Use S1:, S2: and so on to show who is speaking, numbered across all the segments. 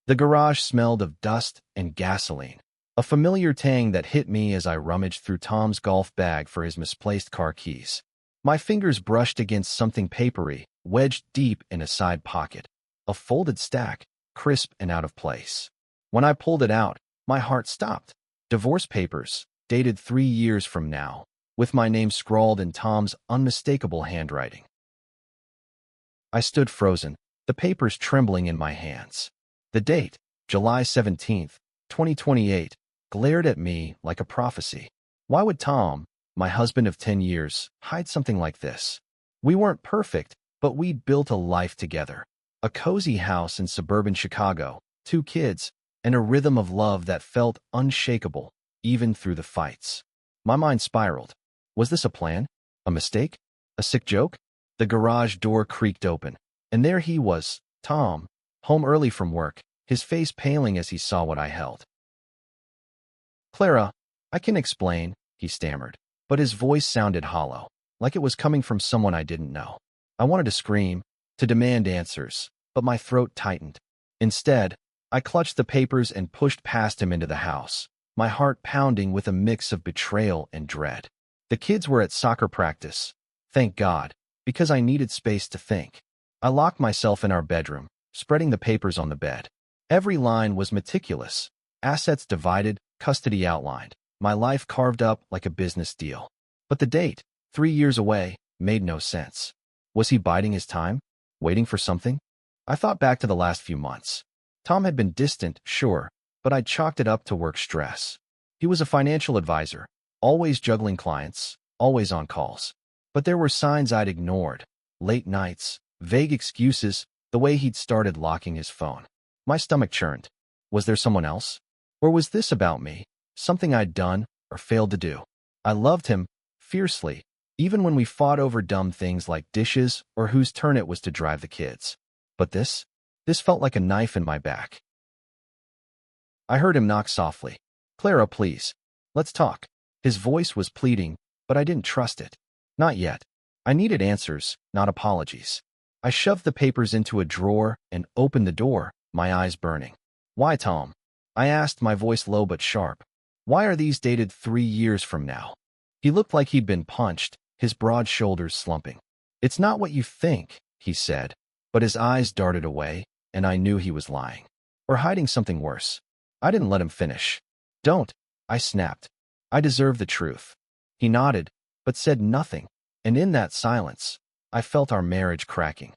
S1: The garage smelled of dust and gasoline, a familiar tang that hit me as I rummaged through Tom's golf bag for his misplaced car keys. My fingers brushed against something papery, wedged deep in a side pocket, a folded stack, crisp and out of place. When I pulled it out, my heart stopped. Divorce papers, dated 3 years from now, with my name scrawled in Tom's unmistakable handwriting. I stood frozen, the papers trembling in my hands. The date, July 17th, 2028, glared at me like a prophecy. Why would Tom, my husband of 10 years, hide something like this? We weren't perfect, but we'd built a life together. A cozy house in suburban Chicago, 2 kids, and a rhythm of love that felt unshakable, even through the fights. My mind spiraled. Was this a plan? A mistake? A sick joke? The garage door creaked open, and there he was, Tom, home early from work, his face paling as he saw what I held. "Clara, I can explain," he stammered, but his voice sounded hollow, like it was coming from someone I didn't know. I wanted to scream, to demand answers, but my throat tightened. Instead, I clutched the papers and pushed past him into the house, my heart pounding with a mix of betrayal and dread. The kids were at soccer practice, thank God, because I needed space to think. I locked myself in our bedroom, spreading the papers on the bed. Every line was meticulous, assets divided, custody outlined, my life carved up like a business deal. But the date, 3 years away, made no sense. Was he biding his time, waiting for something? I thought back to the last few months. Tom had been distant, sure, but I'd chalked it up to work stress. He was a financial advisor, always juggling clients, always on calls. But there were signs I'd ignored, late nights, vague excuses, the way he'd started locking his phone. My stomach churned. Was there someone else? Or was this about me, something I'd done or failed to do? I loved him, fiercely, even when we fought over dumb things like dishes or whose turn it was to drive the kids. But this felt like a knife in my back. I heard him knock softly. "Clara, please. Let's talk." His voice was pleading, but I didn't trust it. Not yet. I needed answers, not apologies. I shoved the papers into a drawer and opened the door, my eyes burning. "Why, Tom?" I asked, my voice low but sharp. "Why are these dated 3 years from now?" He looked like he'd been punched, his broad shoulders slumping. "It's not what you think," he said, but his eyes darted away, and I knew he was lying. Or hiding something worse. I didn't let him finish. "Don't," I snapped. "I deserve the truth." He nodded, but said nothing, and in that silence, I felt our marriage cracking.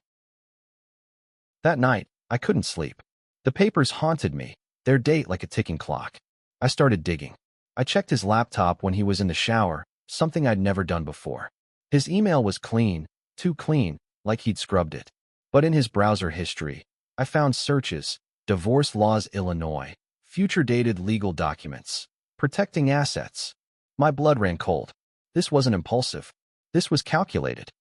S1: That night, I couldn't sleep. The papers haunted me, their date like a ticking clock. I started digging. I checked his laptop when he was in the shower, something I'd never done before. His email was clean, too clean, like he'd scrubbed it. But in his browser history, I found searches, divorce laws Illinois, future dated legal documents, protecting assets. My blood ran cold. This wasn't impulsive. This was calculated.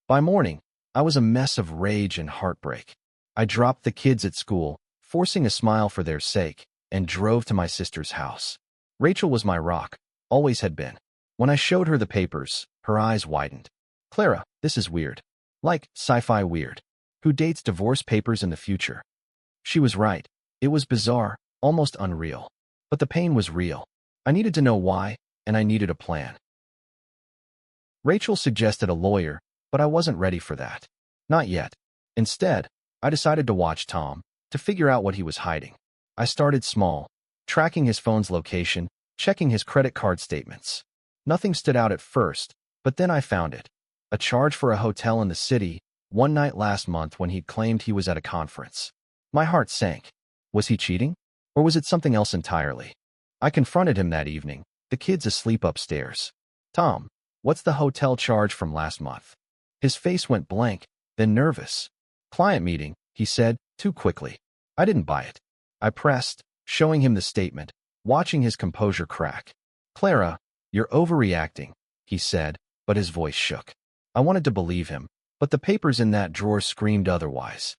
S1: By morning, I was a mess of rage and heartbreak. I dropped the kids at school, forcing a smile for their sake, and drove to my sister's house. Rachel was my rock, always had been. When I showed her the papers, her eyes widened. "Clara, this is weird. Like sci-fi weird. Who dates divorce papers in the future?" She was right. It was bizarre, almost unreal. But the pain was real. I needed to know why, and I needed a plan. Rachel suggested a lawyer, but I wasn't ready for that. Not yet. Instead, I decided to watch Tom, to figure out what he was hiding. I started small, tracking his phone's location, checking his credit card statements. Nothing stood out at first, but then I found it. A charge for a hotel in the city, one night last month when he'd claimed he was at a conference. My heart sank. Was he cheating? Or was it something else entirely? I confronted him that evening, the kids asleep upstairs. "Tom, what's the hotel charge from last month?" His face went blank, then nervous. "Client meeting," he said, too quickly. I didn't buy it. I pressed, showing him the statement, watching his composure crack. "Clara, you're overreacting," he said, but his voice shook. I wanted to believe him, but the papers in that drawer screamed otherwise.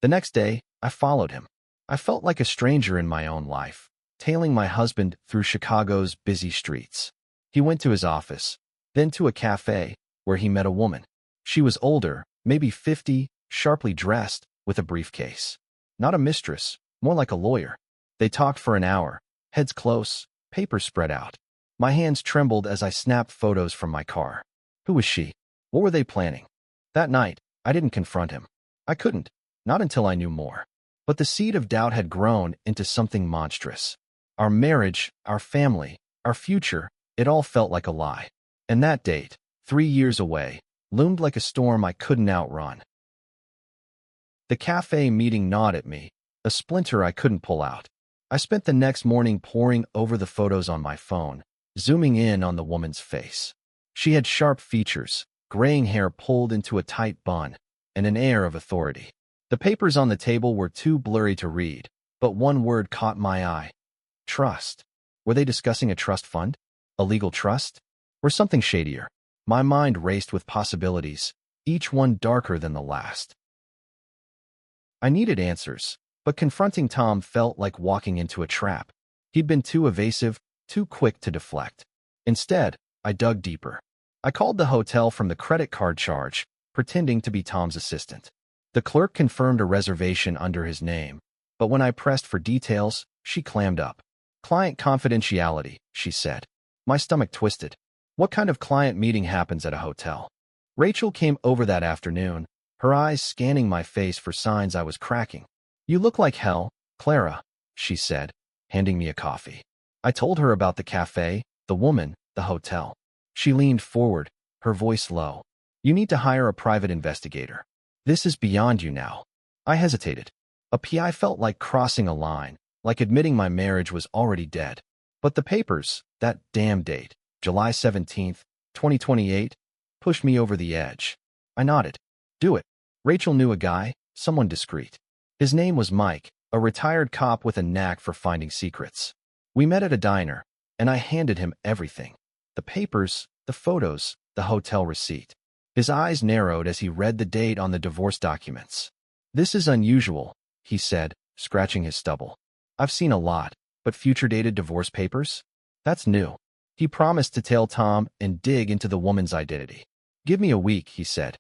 S1: The next day, I followed him. I felt like a stranger in my own life, tailing my husband through Chicago's busy streets. He went to his office, then to a cafe, where he met a woman. She was older, maybe 50, sharply dressed, with a briefcase. Not a mistress, more like a lawyer. They talked for an hour, heads close, papers spread out. My hands trembled as I snapped photos from my car. Who was she? What were they planning? That night, I didn't confront him. I couldn't, not until I knew more. But the seed of doubt had grown into something monstrous. Our marriage, our family, our future, it all felt like a lie. And that date, 3 years away, loomed like a storm I couldn't outrun. The cafe meeting gnawed at me, a splinter I couldn't pull out. I spent the next morning poring over the photos on my phone, zooming in on the woman's face. She had sharp features, graying hair pulled into a tight bun, and an air of authority. The papers on the table were too blurry to read, but one word caught my eye. Trust. Were they discussing a trust fund? A legal trust? Or something shadier? My mind raced with possibilities, each one darker than the last. I needed answers, but confronting Tom felt like walking into a trap. He'd been too evasive, too quick to deflect. Instead, I dug deeper. I called the hotel from the credit card charge, pretending to be Tom's assistant. The clerk confirmed a reservation under his name, but when I pressed for details, she clammed up. Client confidentiality, she said. My stomach twisted. What kind of client meeting happens at a hotel? Rachel came over that afternoon, her eyes scanning my face for signs I was cracking. You look like hell, Clara, she said, handing me a coffee. I told her about the cafe, the woman, the hotel. She leaned forward, her voice low. You need to hire a private investigator. This is beyond you now. I hesitated. A PI felt like crossing a line, like admitting my marriage was already dead. But the papers, that damn date, July 17th, 2028, pushed me over the edge. I nodded. Do it. Rachel knew a guy, someone discreet. His name was Mike, a retired cop with a knack for finding secrets. We met at a diner, and I handed him everything. The papers, the photos, the hotel receipt. His eyes narrowed as he read the date on the divorce documents. This is unusual, he said, scratching his stubble. I've seen a lot, but future-dated divorce papers? That's new. He promised to tell Tom and dig into the woman's identity. Give me a week, he said.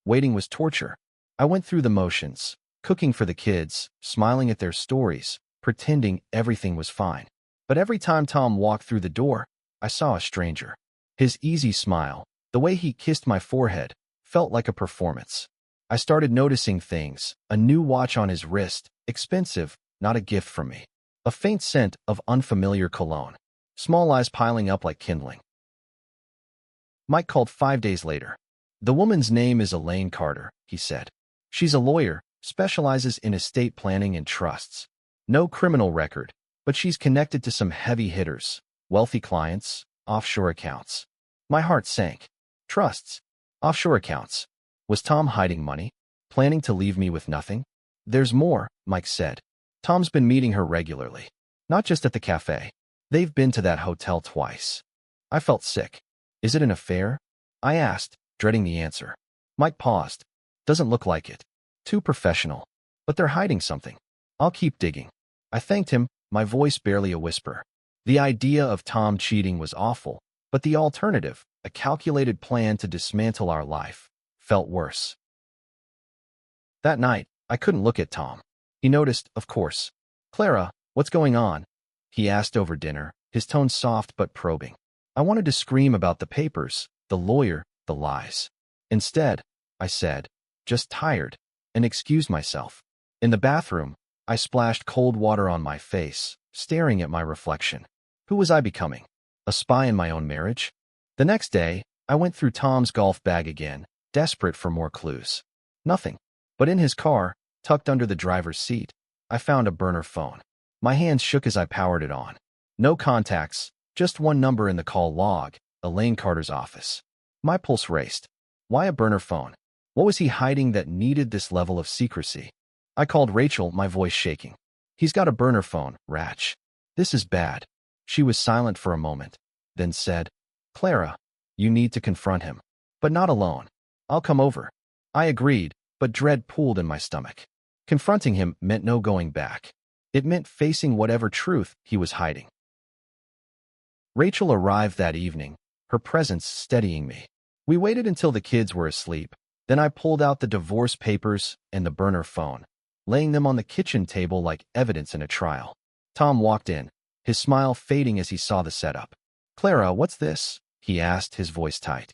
S1: Waiting was torture. I went through the motions, cooking for the kids, smiling at their stories, pretending everything was fine. But every time Tom walked through the door, I saw a stranger. His easy smile, the way he kissed my forehead, felt like a performance. I started noticing things, a new watch on his wrist, expensive, not a gift from me. A faint scent of unfamiliar cologne. Small lies piling up like kindling. Mike called 5 days later. The woman's name is Elaine Carter, he said. She's a lawyer, specializes in estate planning and trusts. No criminal record, but she's connected to some heavy hitters, wealthy clients, offshore accounts. My heart sank. Trusts. Offshore accounts. Was Tom hiding money? Planning to leave me with nothing? There's more, Mike said. Tom's been meeting her regularly. Not just at the cafe. They've been to that hotel twice. I felt sick. Is it an affair? I asked, dreading the answer. Mike paused. Doesn't look like it. Too professional. But they're hiding something. I'll keep digging. I thanked him, my voice barely a whisper. The idea of Tom cheating was awful, but the alternative, a calculated plan to dismantle our life, felt worse. That night, I couldn't look at Tom. He noticed, of course. Clara, what's going on? He asked over dinner, his tone soft but probing. I wanted to scream about the papers, the lawyer, the lies. Instead, I said, just tired, and excused myself. In the bathroom, I splashed cold water on my face, staring at my reflection. Who was I becoming? A spy in my own marriage? The next day, I went through Tom's golf bag again, desperate for more clues. Nothing. But in his car, tucked under the driver's seat, I found a burner phone. My hands shook as I powered it on. No contacts, just one number in the call log, Elaine Carter's office. My pulse raced. Why a burner phone? What was he hiding that needed this level of secrecy? I called Rachel, my voice shaking. He's got a burner phone, Ratch. This is bad. She was silent for a moment, then said, Clara, you need to confront him. But not alone. I'll come over. I agreed, but dread pooled in my stomach. Confronting him meant no going back. It meant facing whatever truth he was hiding. Rachel arrived that evening, her presence steadying me. We waited until the kids were asleep, Then I pulled out the divorce papers and the burner phone, laying them on the kitchen table like evidence in a trial. Tom walked in, his smile fading as he saw the setup. "Clara, what's this?" he asked, his voice tight.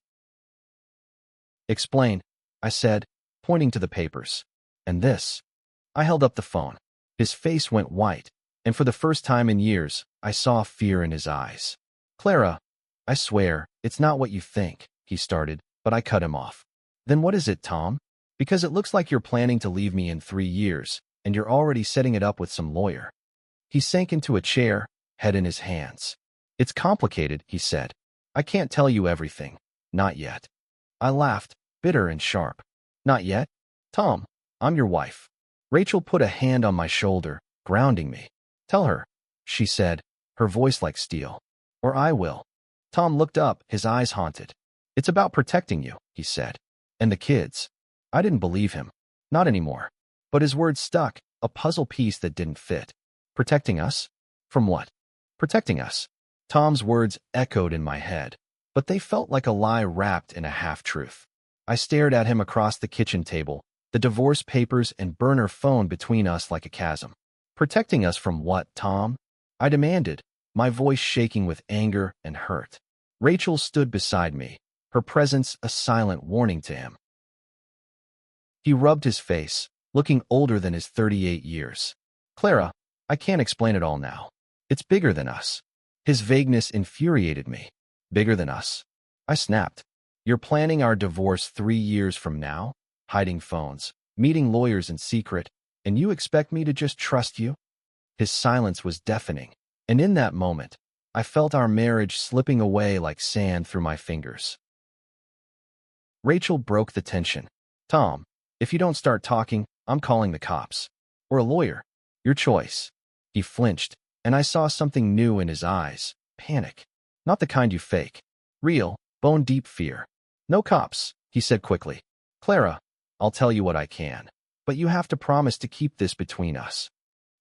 S1: "Explain," I said, pointing to the papers. "And this?" I held up the phone. His face went white, and for the first time in years, I saw fear in his eyes. "Clara, I swear, it's not what you think," he started, but I cut him off. "Then what is it, Tom? Because it looks like you're planning to leave me in 3 years, and you're already setting it up with some lawyer." He sank into a chair, head in his hands. "It's complicated," he said. "I can't tell you everything. Not yet." I laughed, bitter and sharp. "Not yet? Tom, I'm your wife." Rachel put a hand on my shoulder, grounding me. "Tell her," she said, her voice like steel. "Or I will." Tom looked up, his eyes haunted. "It's about protecting you," he said. "And the kids." I didn't believe him. Not anymore. But his words stuck, a puzzle piece that didn't fit. "Protecting us? From what?" "Protecting us." Tom's words echoed in my head, but they felt like a lie wrapped in a half-truth. I stared at him across the kitchen table, the divorce papers and burner phone between us like a chasm. "Protecting us from what, Tom?" I demanded, my voice shaking with anger and hurt. Rachel stood beside me, her presence a silent warning to him. He rubbed his face, looking older than his 38 years. "Clara, I can't explain it all now. It's bigger than us." His vagueness infuriated me. "Bigger than us?" I snapped. "You're planning our divorce 3 years from now? Hiding phones, meeting lawyers in secret, and you expect me to just trust you?" His silence was deafening, and in that moment, I felt our marriage slipping away like sand through my fingers. Rachel broke the tension. "Tom, if you don't start talking, I'm calling the cops. Or a lawyer. Your choice." He flinched, and I saw something new in his eyes. Panic. Not the kind you fake. Real, bone-deep fear. "No cops," he said quickly. "Clara, I'll tell you what I can. But you have to promise to keep this between us."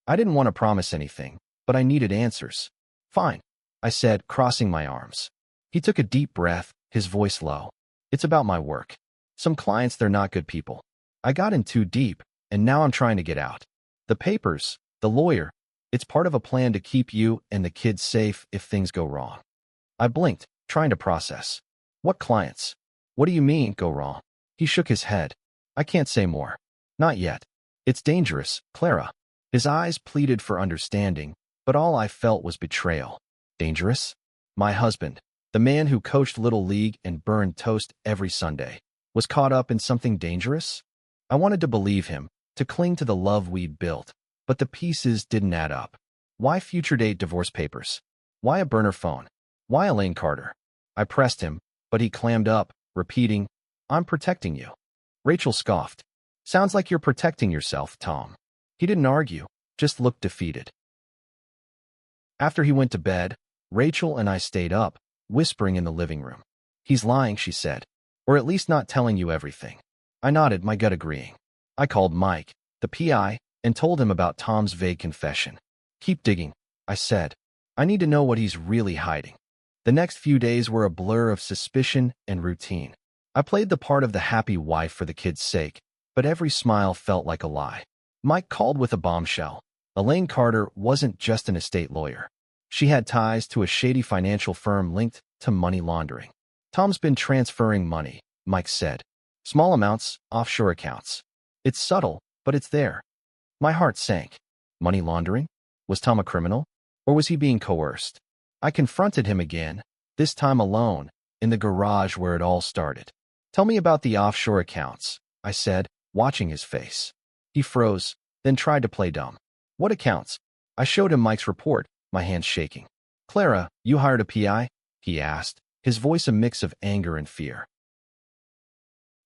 S1: I didn't want to promise anything, but I needed answers. "Fine," I said, crossing my arms. He took a deep breath, his voice low. "It's about my work. Some clients, they're not good people. I got in too deep, and now I'm trying to get out. The papers, the lawyer, it's part of a plan to keep you and the kids safe if things go wrong." I blinked, trying to process. "What clients? What do you mean, go wrong?" He shook his head. "I can't say more. Not yet. It's dangerous, Clara." His eyes pleaded for understanding, but all I felt was betrayal. Dangerous? My husband, the man who coached Little League and burned toast every Sunday, was caught up in something dangerous? I wanted to believe him, to cling to the love we'd built, but the pieces didn't add up. Why future date divorce papers? Why a burner phone? Why Elaine Carter? I pressed him, but he clammed up, repeating, "I'm protecting you." Rachel scoffed. "Sounds like you're protecting yourself, Tom." He didn't argue, just looked defeated. After he went to bed, Rachel and I stayed up, whispering in the living room. "He's lying," she said. "Or at least not telling you everything." I nodded, my gut agreeing. I called Mike, the PI, and told him about Tom's vague confession. "Keep digging," I said. "I need to know what he's really hiding." The next few days were a blur of suspicion and routine. I played the part of the happy wife for the kids' sake, but every smile felt like a lie. Mike called with a bombshell. Elaine Carter wasn't just an estate lawyer. She had ties to a shady financial firm linked to money laundering. "Tom's been transferring money," Mike said. "Small amounts, offshore accounts. It's subtle, but it's there." My heart sank. Money laundering? Was Tom a criminal? Or was he being coerced? I confronted him again, this time alone, in the garage where it all started. "Tell me about the offshore accounts," I said, watching his face. He froze, then tried to play dumb. "What accounts?" I showed him Mike's report, my hands shaking. "Clara, you hired a PI?" he asked, his voice a mix of anger and fear.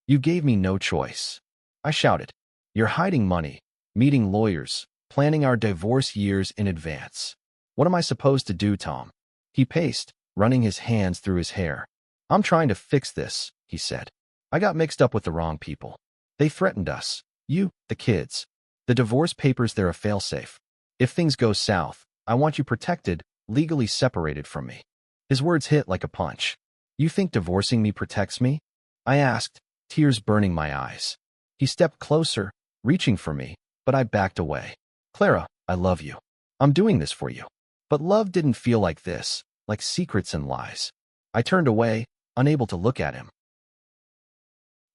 S1: "You gave me no choice." I shouted. "You're hiding money, meeting lawyers, planning our divorce years in advance. What am I supposed to do, Tom?" He paced, running his hands through his hair. "I'm trying to fix this," he said. "I got mixed up with the wrong people. They threatened us. You, the kids. The divorce papers, they're a failsafe. If things go south, I want you protected, legally separated from me." His words hit like a punch. "You think divorcing me protects me?" I asked, tears burning my eyes. He stepped closer, reaching for me, but I backed away. Clara, I love you. I'm doing this for you. But love didn't feel like this, like secrets and lies. I turned away, unable to look at him.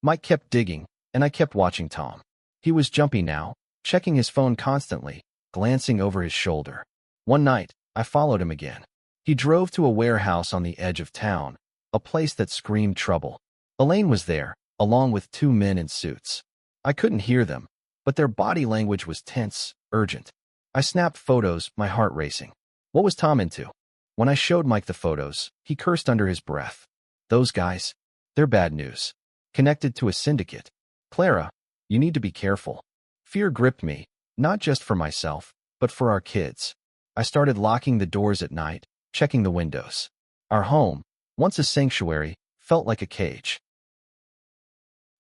S1: Mike kept digging, and I kept watching Tom. He was jumpy now, checking his phone constantly, glancing over his shoulder. One night, I followed him again. He drove to a warehouse on the edge of town, a place that screamed trouble. Elaine was there, along with two men in suits. I couldn't hear them, but their body language was tense, urgent. I snapped photos, my heart racing. What was Tom into? When I showed Mike the photos, he cursed under his breath. Those guys, they're bad news. Connected to a syndicate. Clara, you need to be careful. Fear gripped me, not just for myself, but for our kids. I started locking the doors at night, checking the windows. Our home, once a sanctuary, felt like a cage.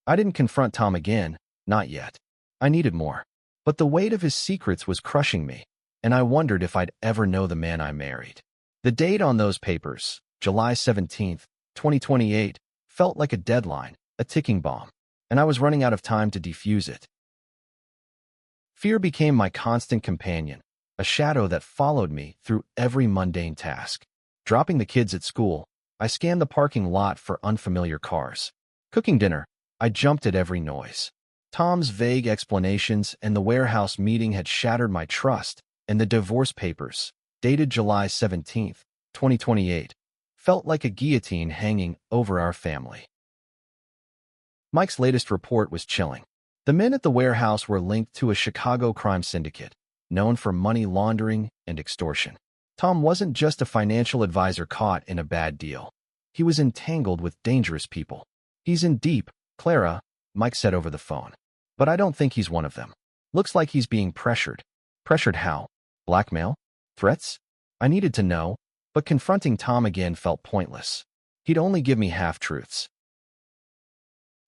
S1: I didn't confront Tom again, not yet. I needed more. But the weight of his secrets was crushing me, and I wondered if I'd ever know the man I married. The date on those papers, July 17th, 2028, felt like a deadline, a ticking bomb, and I was running out of time to defuse it. Fear became my constant companion, a shadow that followed me through every mundane task. Dropping the kids at school, I scanned the parking lot for unfamiliar cars. Cooking dinner, I jumped at every noise. Tom's vague explanations and the warehouse meeting had shattered my trust, and the divorce papers, dated July 17th, 2028, felt like a guillotine hanging over our family. Mike's latest report was chilling. The men at the warehouse were linked to a Chicago crime syndicate, known for money laundering and extortion. Tom wasn't just a financial advisor caught in a bad deal. He was entangled with dangerous people. He's in deep, Clara, Mike said over the phone. But I don't think he's one of them. Looks like he's being pressured. Pressured how? Blackmail? Threats? I needed to know, but confronting Tom again felt pointless. He'd only give me half-truths.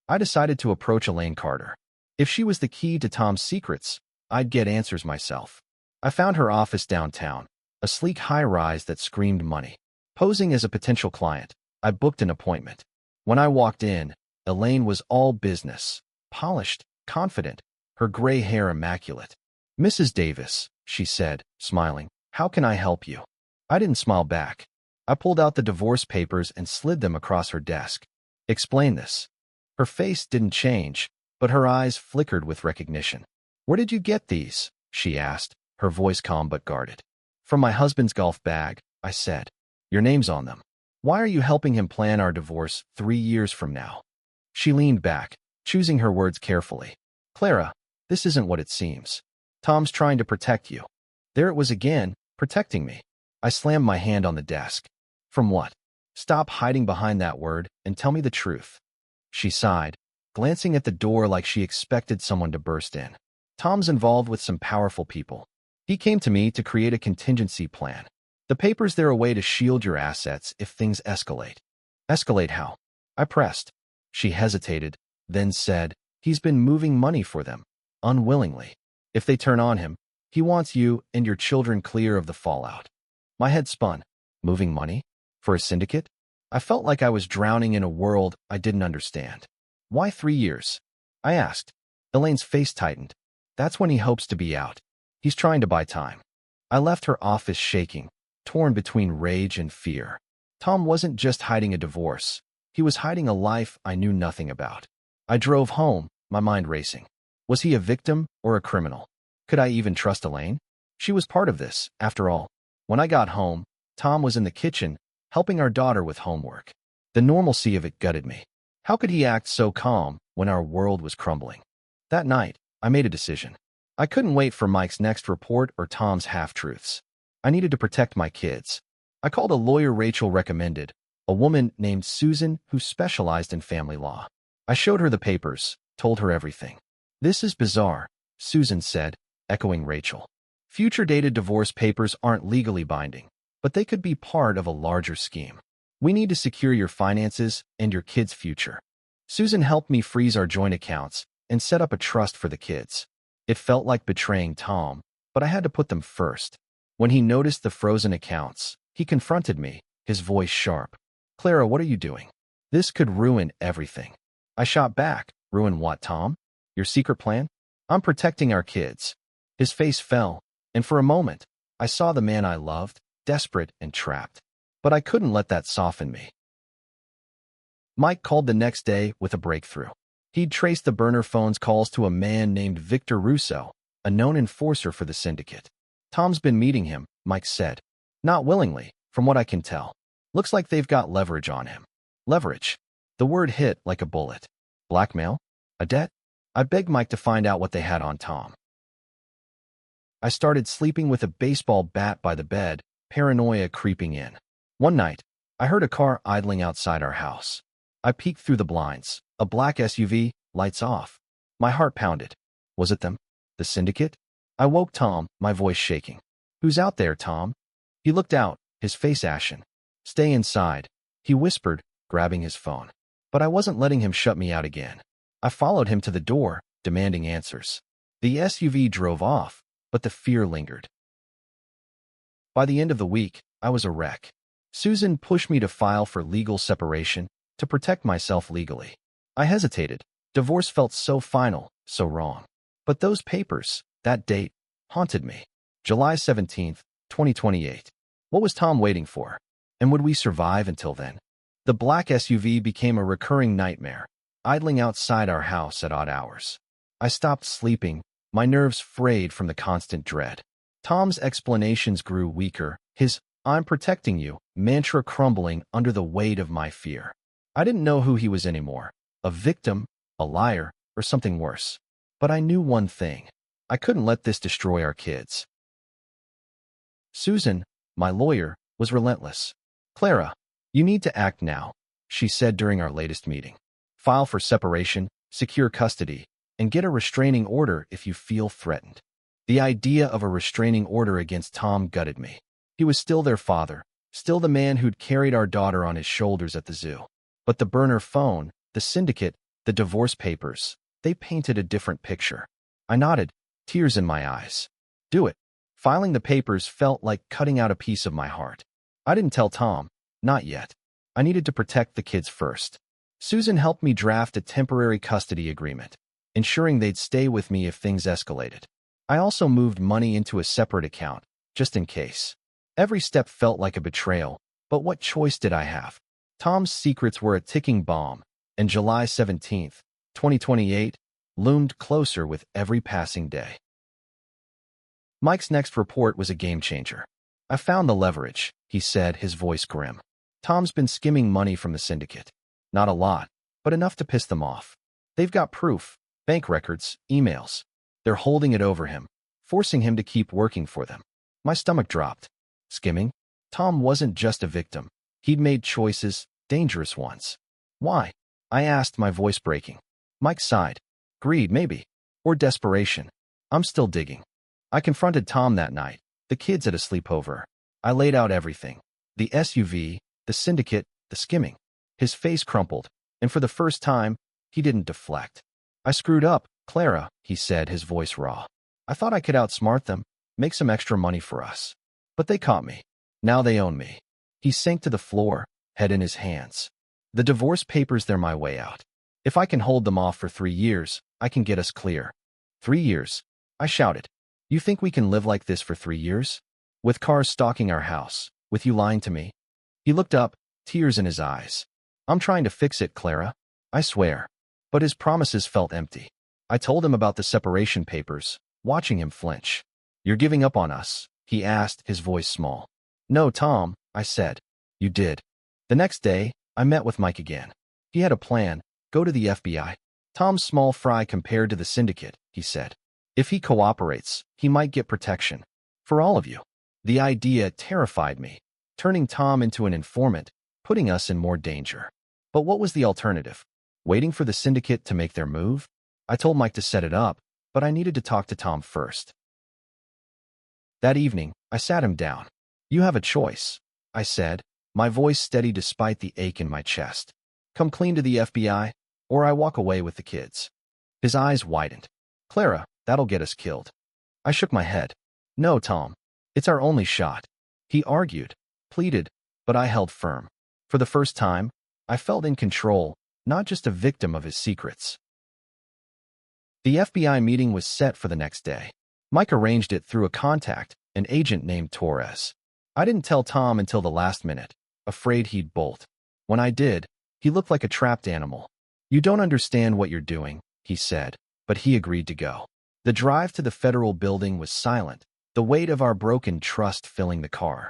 S1: I decided to approach Elaine Carter. If she was the key to Tom's secrets, I'd get answers myself. I found her office downtown, a sleek high-rise that screamed money. Posing as a potential client, I booked an appointment. When I walked in, Elaine was all business, polished, confident, her gray hair immaculate. "Mrs. Davis," she said, smiling, "how can I help you?" I didn't smile back. I pulled out the divorce papers and slid them across her desk. "Explain this." Her face didn't change, but her eyes flickered with recognition. "Where did you get these?" she asked, her voice calm but guarded. "From my husband's golf bag," I said. "Your name's on them. Why are you helping him plan our divorce 3 years from now?" She leaned back, choosing her words carefully. "Clara, this isn't what it seems. Tom's trying to protect you." There it was again, protecting me. I slammed my hand on the desk. "From what? Stop hiding behind that word and tell me the truth." She sighed, glancing at the door like she expected someone to burst in. "Tom's involved with some powerful people. He came to me to create a contingency plan. The papers, they're a way to shield your assets if things escalate." "Escalate how?" I pressed. She hesitated, then said, "He's been moving money for them, unwillingly. If they turn on him, he wants you and your children clear of the fallout." My head spun. Moving money? For a syndicate? I felt like I was drowning in a world I didn't understand. "Why 3 years?" I asked. Elaine's face tightened. "That's when he hopes to be out. He's trying to buy time." I left her office shaking, torn between rage and fear. Tom wasn't just hiding a divorce. He was hiding a life I knew nothing about. I drove home, my mind racing. Was he a victim or a criminal? Could I even trust Elaine? She was part of this, after all. When I got home, Tom was in the kitchen, helping our daughter with homework. The normalcy of it gutted me. How could he act so calm when our world was crumbling? That night, I made a decision. I couldn't wait for Mike's next report or Tom's half-truths. I needed to protect my kids. I called a lawyer Rachel recommended, a woman named Susan who specialized in family law. I showed her the papers, told her everything. "This is bizarre," Susan said, echoing Rachel. "Future dated divorce papers aren't legally binding, but they could be part of a larger scheme. We need to secure your finances and your kids' future." Susan helped me freeze our joint accounts and set up a trust for the kids. It felt like betraying Tom, but I had to put them first. When he noticed the frozen accounts, he confronted me, his voice sharp. "Clara, what are you doing? This could ruin everything." I shot back. Ruin what, Tom? Your secret plan? I'm protecting our kids. His face fell, and for a moment, I saw the man I loved, desperate and trapped. But I couldn't let that soften me. Mike called the next day with a breakthrough. He'd traced the burner phone's calls to a man named Victor Russo, a known enforcer for the syndicate. Tom's been meeting him, Mike said. Not willingly, from what I can tell. Looks like they've got leverage on him. Leverage. The word hit like a bullet. Blackmail? A debt? I begged Mike to find out what they had on Tom. I started sleeping with a baseball bat by the bed, paranoia creeping in. One night, I heard a car idling outside our house. I peeked through the blinds. A black SUV, lights off. My heart pounded. Was it them? The syndicate? I woke Tom, my voice shaking. Who's out there, Tom? He looked out, his face ashen. Stay inside, he whispered, grabbing his phone. But I wasn't letting him shut me out again. I followed him to the door, demanding answers. The SUV drove off, but the fear lingered. By the end of the week, I was a wreck. Susan pushed me to file for legal separation, to protect myself legally. I hesitated. Divorce felt so final, so wrong. But those papers, that date, haunted me. July 17th, 2028. What was Tom waiting for? And would we survive until then? The black SUV became a recurring nightmare, idling outside our house at odd hours. I stopped sleeping, my nerves frayed from the constant dread. Tom's explanations grew weaker, his "I'm protecting you" mantra crumbling under the weight of my fear. I didn't know who he was anymore, a victim, a liar, or something worse. But I knew one thing. I couldn't let this destroy our kids. Susan, my lawyer, was relentless. Clara, you need to act now, she said during our latest meeting. File for separation, secure custody, and get a restraining order if you feel threatened. The idea of a restraining order against Tom gutted me. He was still their father, still the man who'd carried our daughter on his shoulders at the zoo. But the burner phone, the syndicate, the divorce papers, they painted a different picture. I nodded, tears in my eyes. Do it. Filing the papers felt like cutting out a piece of my heart. I didn't tell Tom, not yet. I needed to protect the kids first. Susan helped me draft a temporary custody agreement, ensuring they'd stay with me if things escalated. I also moved money into a separate account, just in case. Every step felt like a betrayal, but what choice did I have? Tom's secrets were a ticking bomb, and July 17th, 2028, loomed closer with every passing day. Mike's next report was a game-changer. I found the leverage, he said, his voice grim. Tom's been skimming money from the syndicate. Not a lot, but enough to piss them off. They've got proof, bank records, emails. They're holding it over him, forcing him to keep working for them. My stomach dropped. Skimming? Tom wasn't just a victim. He'd made choices, dangerous ones. Why? I asked, my voice breaking. Mike sighed. Greed, maybe. Or desperation. I'm still digging. I confronted Tom that night, the kids at a sleepover. I laid out everything. The SUV, the syndicate, the skimming. His face crumpled, and for the first time, he didn't deflect. I screwed up, Clara, he said, his voice raw. I thought I could outsmart them, make some extra money for us. But they caught me. Now they own me. He sank to the floor, head in his hands. The divorce papers, they're my way out. If I can hold them off for 3 years, I can get us clear. 3 years? I shouted. You think we can live like this for 3 years? With cars stalking our house, with you lying to me? He looked up, tears in his eyes. I'm trying to fix it, Clara. I swear. But his promises felt empty. I told him about the separation papers, watching him flinch. You're giving up on us? He asked, his voice small. No, Tom, I said. You did. The next day, I met with Mike again. He had a plan, go to the FBI. Tom's small fry compared to the syndicate, he said. If he cooperates, he might get protection. For all of you. The idea terrified me, turning Tom into an informant, putting us in more danger. But what was the alternative? Waiting for the syndicate to make their move? I told Mike to set it up, but I needed to talk to Tom first. That evening, I sat him down. You have a choice, I said, my voice steady despite the ache in my chest. Come clean to the FBI, or I walk away with the kids. His eyes widened. Clara, that'll get us killed. I shook my head. No, Tom. It's our only shot. He argued, pleaded, but I held firm. For the first time, I felt in control, not just a victim of his secrets. The FBI meeting was set for the next day. Mike arranged it through a contact, an agent named Torres. I didn't tell Tom until the last minute, afraid he'd bolt. When I did, he looked like a trapped animal. "You don't understand what you're doing," he said, but he agreed to go. The drive to the federal building was silent, the weight of our broken trust filling the car.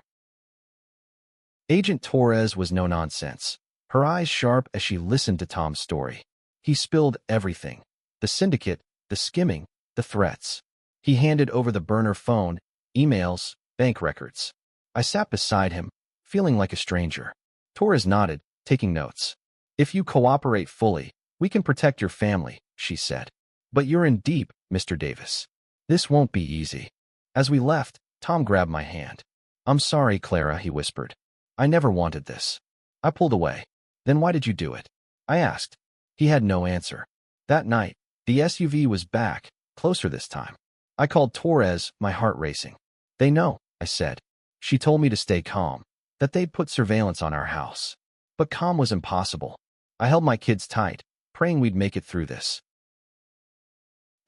S1: Agent Torres was no nonsense, her eyes sharp as she listened to Tom's story. He spilled everything: the syndicate, the skimming, the threats. He handed over the burner phone, emails, bank records. I sat beside him, feeling like a stranger. Torres nodded, taking notes. "If you cooperate fully, we can protect your family," she said. "But you're in deep, Mr. Davis. This won't be easy." As we left, Tom grabbed my hand. "I'm sorry, Clara," he whispered. "I never wanted this." I pulled away. "Then why did you do it?" I asked. He had no answer. That night, the SUV was back, closer this time. I called Torres, my heart racing. "They know," I said. "She told me to stay calm, that they'd put surveillance on our house." But calm was impossible. I held my kids tight, praying we'd make it through this.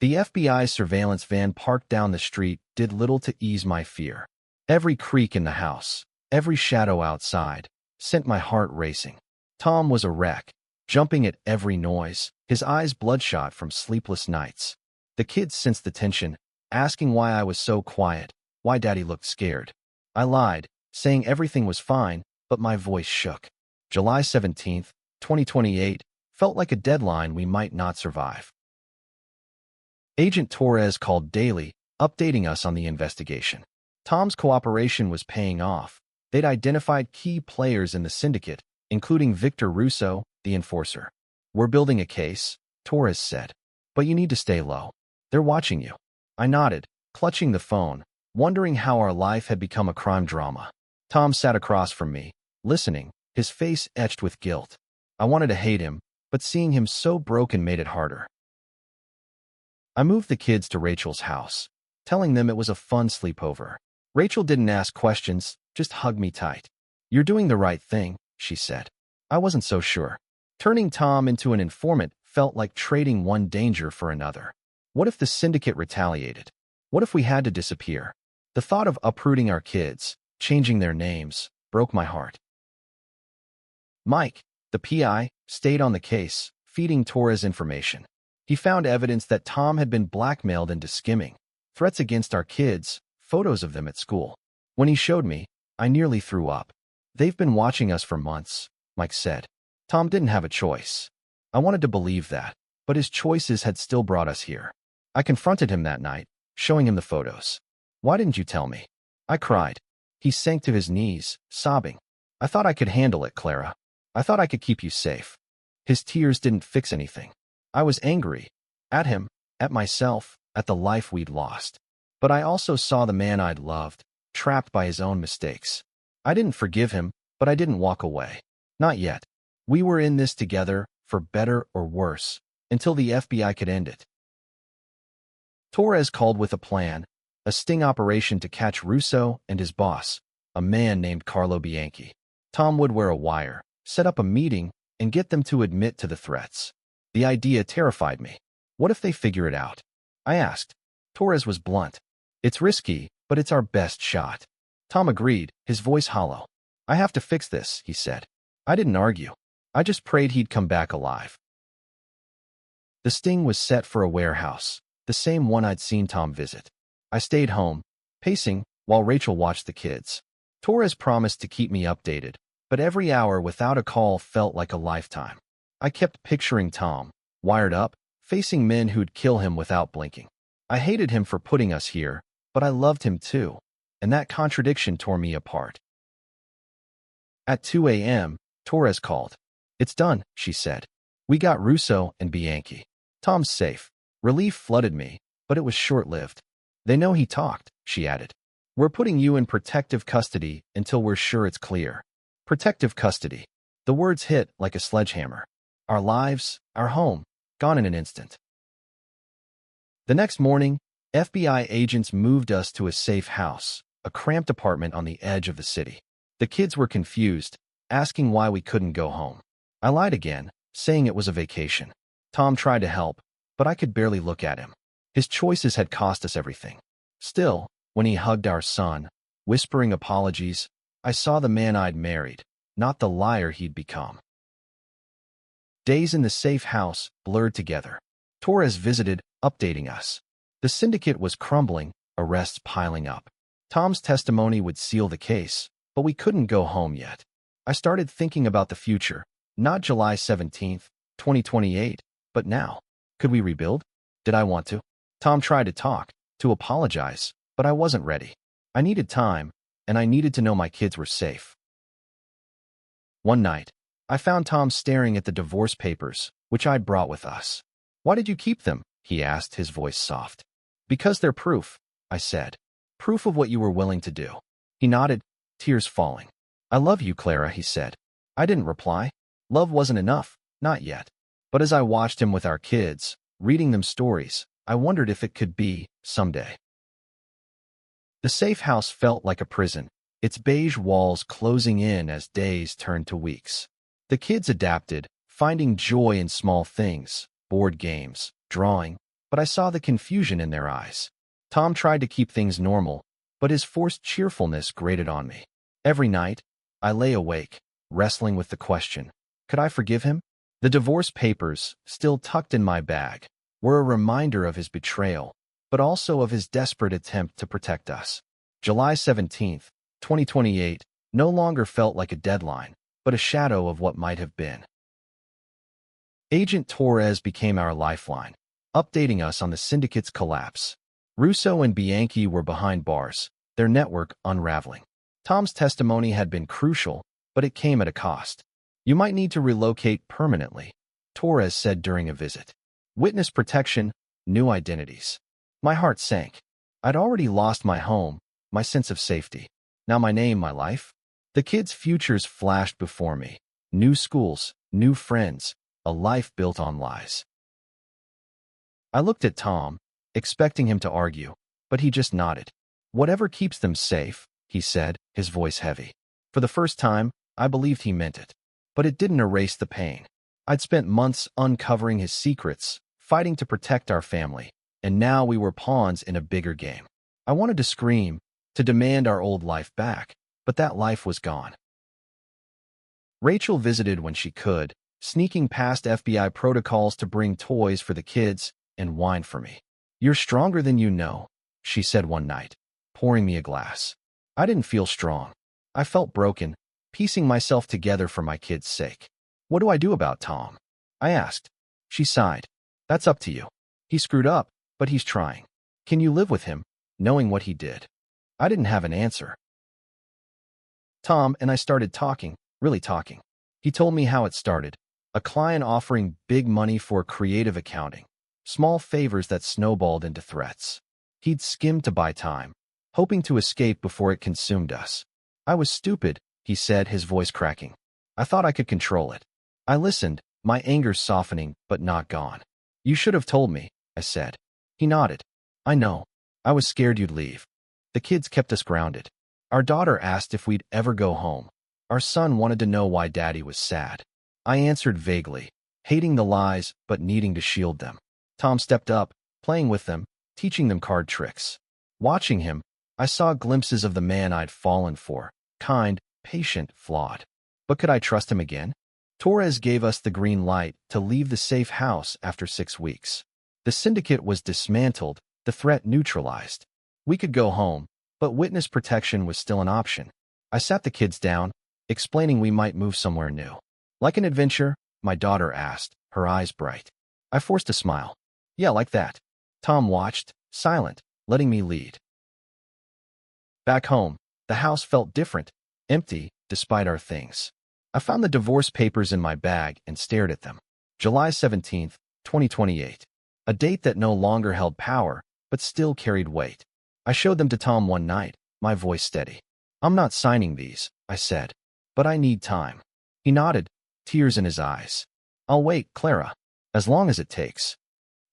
S1: The FBI's surveillance van parked down the street did little to ease my fear. Every creak in the house, every shadow outside, sent my heart racing. Tom was a wreck, jumping at every noise, his eyes bloodshot from sleepless nights. The kids sensed the tension, asking why I was so quiet, why Daddy looked scared. I lied, saying everything was fine, but my voice shook. July 17th, 2028, felt like a deadline we might not survive. Agent Torres called daily, updating us on the investigation. Tom's cooperation was paying off. They'd identified key players in the syndicate, including Victor Russo, the enforcer. "We're building a case," Torres said. "But you need to stay low. They're watching you." I nodded, clutching the phone, wondering how our life had become a crime drama. Tom sat across from me, listening, his face etched with guilt. I wanted to hate him, but seeing him so broken made it harder. I moved the kids to Rachel's house, telling them it was a fun sleepover. Rachel didn't ask questions, just hugged me tight. "You're doing the right thing," she said. I wasn't so sure. Turning Tom into an informant felt like trading one danger for another. What if the syndicate retaliated? What if we had to disappear? The thought of uprooting our kids, changing their names, broke my heart. Mike, the PI, stayed on the case, feeding Torres information. He found evidence that Tom had been blackmailed into skimming, threats against our kids, photos of them at school. When he showed me, I nearly threw up. "They've been watching us for months," Mike said. Tom didn't have a choice. I wanted to believe that, but his choices had still brought us here. I confronted him that night, showing him the photos. "Why didn't you tell me?" I cried. He sank to his knees, sobbing. "I thought I could handle it, Clara. I thought I could keep you safe." His tears didn't fix anything. I was angry. At him, at myself, at the life we'd lost. But I also saw the man I'd loved, trapped by his own mistakes. I didn't forgive him, but I didn't walk away. Not yet. We were in this together, for better or worse, until the FBI could end it. Torres called with a plan, a sting operation to catch Russo and his boss, a man named Carlo Bianchi. Tom would wear a wire, set up a meeting, and get them to admit to the threats. The idea terrified me. What if they figure it out? I asked. Torres was blunt. "It's risky, but it's our best shot." Tom agreed, his voice hollow. "I have to fix this," he said. I didn't argue. I just prayed he'd come back alive. The sting was set for a warehouse, the same one I'd seen Tom visit. I stayed home, pacing, while Rachel watched the kids. Torres promised to keep me updated, but every hour without a call felt like a lifetime. I kept picturing Tom, wired up, facing men who'd kill him without blinking. I hated him for putting us here, but I loved him too, and that contradiction tore me apart. At 2 a.m., Torres called. "It's done," she said. "We got Russo and Bianchi. Tom's safe." Relief flooded me, but it was short-lived. "They know he talked," she added. "We're putting you in protective custody until we're sure it's clear." Protective custody. The words hit like a sledgehammer. Our lives, our home, gone in an instant. The next morning, FBI agents moved us to a safe house, a cramped apartment on the edge of the city. The kids were confused, asking why we couldn't go home. I lied again, saying it was a vacation. Tom tried to help, but I could barely look at him. His choices had cost us everything. Still, when he hugged our son, whispering apologies, I saw the man I'd married, not the liar he'd become. Days in the safe house blurred together. Torres visited, updating us. The syndicate was crumbling, arrests piling up. Tom's testimony would seal the case, but we couldn't go home yet. I started thinking about the future, not July 17th, 2028, but now. Could we rebuild? Did I want to? Tom tried to talk, to apologize, but I wasn't ready. I needed time, and I needed to know my kids were safe. One night, I found Tom staring at the divorce papers, which I'd brought with us. "Why did you keep them?" he asked, his voice soft. "Because they're proof," I said. "Proof of what you were willing to do." He nodded, tears falling. "I love you, Clara," he said. I didn't reply. Love wasn't enough, not yet. But as I watched him with our kids, reading them stories, I wondered if it could be, someday. The safe house felt like a prison, its beige walls closing in as days turned to weeks. The kids adapted, finding joy in small things, board games, drawing, but I saw the confusion in their eyes. Tom tried to keep things normal, but his forced cheerfulness grated on me. Every night, I lay awake, wrestling with the question, could I forgive him? The divorce papers, still tucked in my bag, were a reminder of his betrayal, but also of his desperate attempt to protect us. July 17th, 2028, no longer felt like a deadline, but a shadow of what might have been. Agent Torres became our lifeline, updating us on the syndicate's collapse. Russo and Bianchi were behind bars, their network unraveling. Tom's testimony had been crucial, but it came at a cost. "You might need to relocate permanently," Torres said during a visit. "Witness protection, new identities." My heart sank. I'd already lost my home, my sense of safety. Now my name, my life. The kids' futures flashed before me. New schools, new friends, a life built on lies. I looked at Tom, expecting him to argue, but he just nodded. "Whatever keeps them safe," he said, his voice heavy. For the first time, I believed he meant it. But it didn't erase the pain. I'd spent months uncovering his secrets, fighting to protect our family, and now we were pawns in a bigger game. I wanted to scream, to demand our old life back, but that life was gone. Rachel visited when she could, sneaking past FBI protocols to bring toys for the kids and wine for me. "You're stronger than you know," she said one night, pouring me a glass. I didn't feel strong. I felt broken, piecing myself together for my kids' sake. "What do I do about Tom?" I asked. She sighed. "That's up to you. He screwed up, but he's trying. Can you live with him, knowing what he did?" I didn't have an answer. Tom and I started talking, really talking. He told me how it started. A client offering big money for creative accounting. Small favors that snowballed into threats. He'd skimmed to buy time, hoping to escape before it consumed us. "I was stupid," he said, his voice cracking. "I thought I could control it." I listened, my anger softening but not gone. "You should have told me," I said. He nodded. "I know. I was scared you'd leave. The kids kept us grounded. Our daughter asked if we'd ever go home. Our son wanted to know why Daddy was sad." I answered vaguely, hating the lies but needing to shield them. Tom stepped up, playing with them, teaching them card tricks. Watching him, I saw glimpses of the man I'd fallen for, kind, patient, flawed. But could I trust him again? Torres gave us the green light to leave the safe house after 6 weeks. The syndicate was dismantled, the threat neutralized. We could go home, but witness protection was still an option. I sat the kids down, explaining we might move somewhere new. "Like an adventure?" my daughter asked, her eyes bright. I forced a smile. "Yeah, like that." Tom watched, silent, letting me lead. Back home, the house felt different, empty, despite our things. I found the divorce papers in my bag and stared at them. July 17th, 2028. A date that no longer held power, but still carried weight. I showed them to Tom one night, my voice steady. "I'm not signing these," I said, "but I need time." He nodded, tears in his eyes. "I'll wait, Clara, as long as it takes."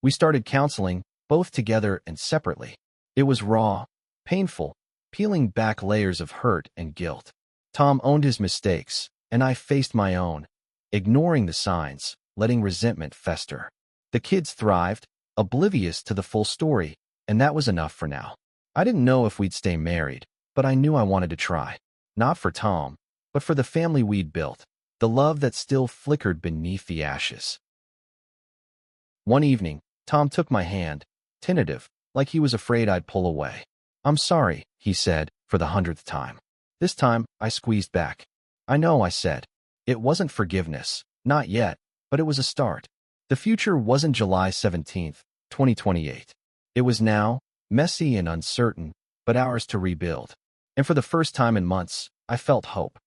S1: We started counseling, both together and separately. It was raw, painful, peeling back layers of hurt and guilt. Tom owned his mistakes, and I faced my own, ignoring the signs, letting resentment fester. The kids thrived, oblivious to the full story, and that was enough for now. I didn't know if we'd stay married, but I knew I wanted to try. Not for Tom, but for the family we'd built, the love that still flickered beneath the ashes. One evening, Tom took my hand, tentative, like he was afraid I'd pull away. "I'm sorry," he said, for the 100th time. This time, I squeezed back. "I know," I said. It wasn't forgiveness, not yet, but it was a start. The future wasn't July 17th, 2028. It was now, messy and uncertain, but ours to rebuild. And for the first time in months, I felt hope.